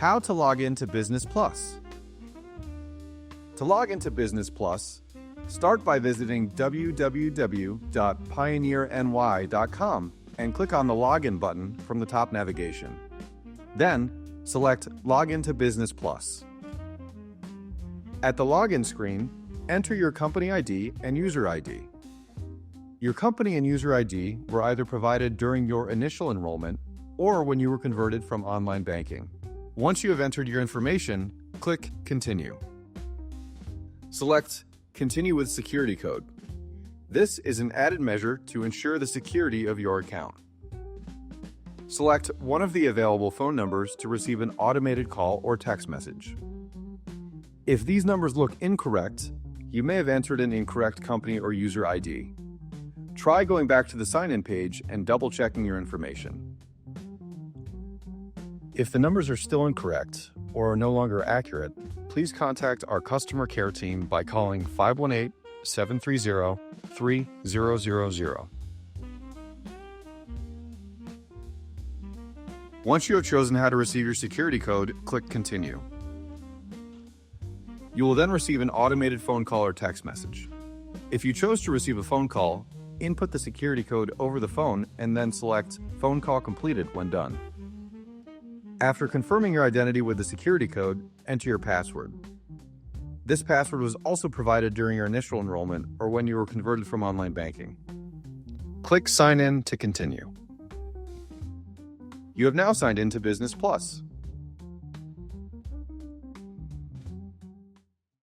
How to log into Business Plus. To log into Business Plus, start by visiting www.pioneerny.com and click on the Login button from the top navigation. Then, select Log into Business Plus. At the login screen, enter your company ID and user ID. Your company and user ID were either provided during your initial enrollment or when you were converted from online banking. Once you have entered your information, click Continue. Select Continue with Security Code. This is an added measure to ensure the security of your account. Select one of the available phone numbers to receive an automated call or text message. If these numbers look incorrect, you may have entered an incorrect company or user ID. Try going back to the sign-in page and double-checking your information. If the numbers are still incorrect or are no longer accurate, please contact our customer care team by calling 518-730-3000. Once you have chosen how to receive your security code, click Continue. You will then receive an automated phone call or text message. If you chose to receive a phone call, input the security code over the phone and then select Phone Call Completed when done. After confirming your identity with the security code, enter your password. This password was also provided during your initial enrollment or when you were converted from online banking. Click Sign In to continue. You have now signed in to Business Plus.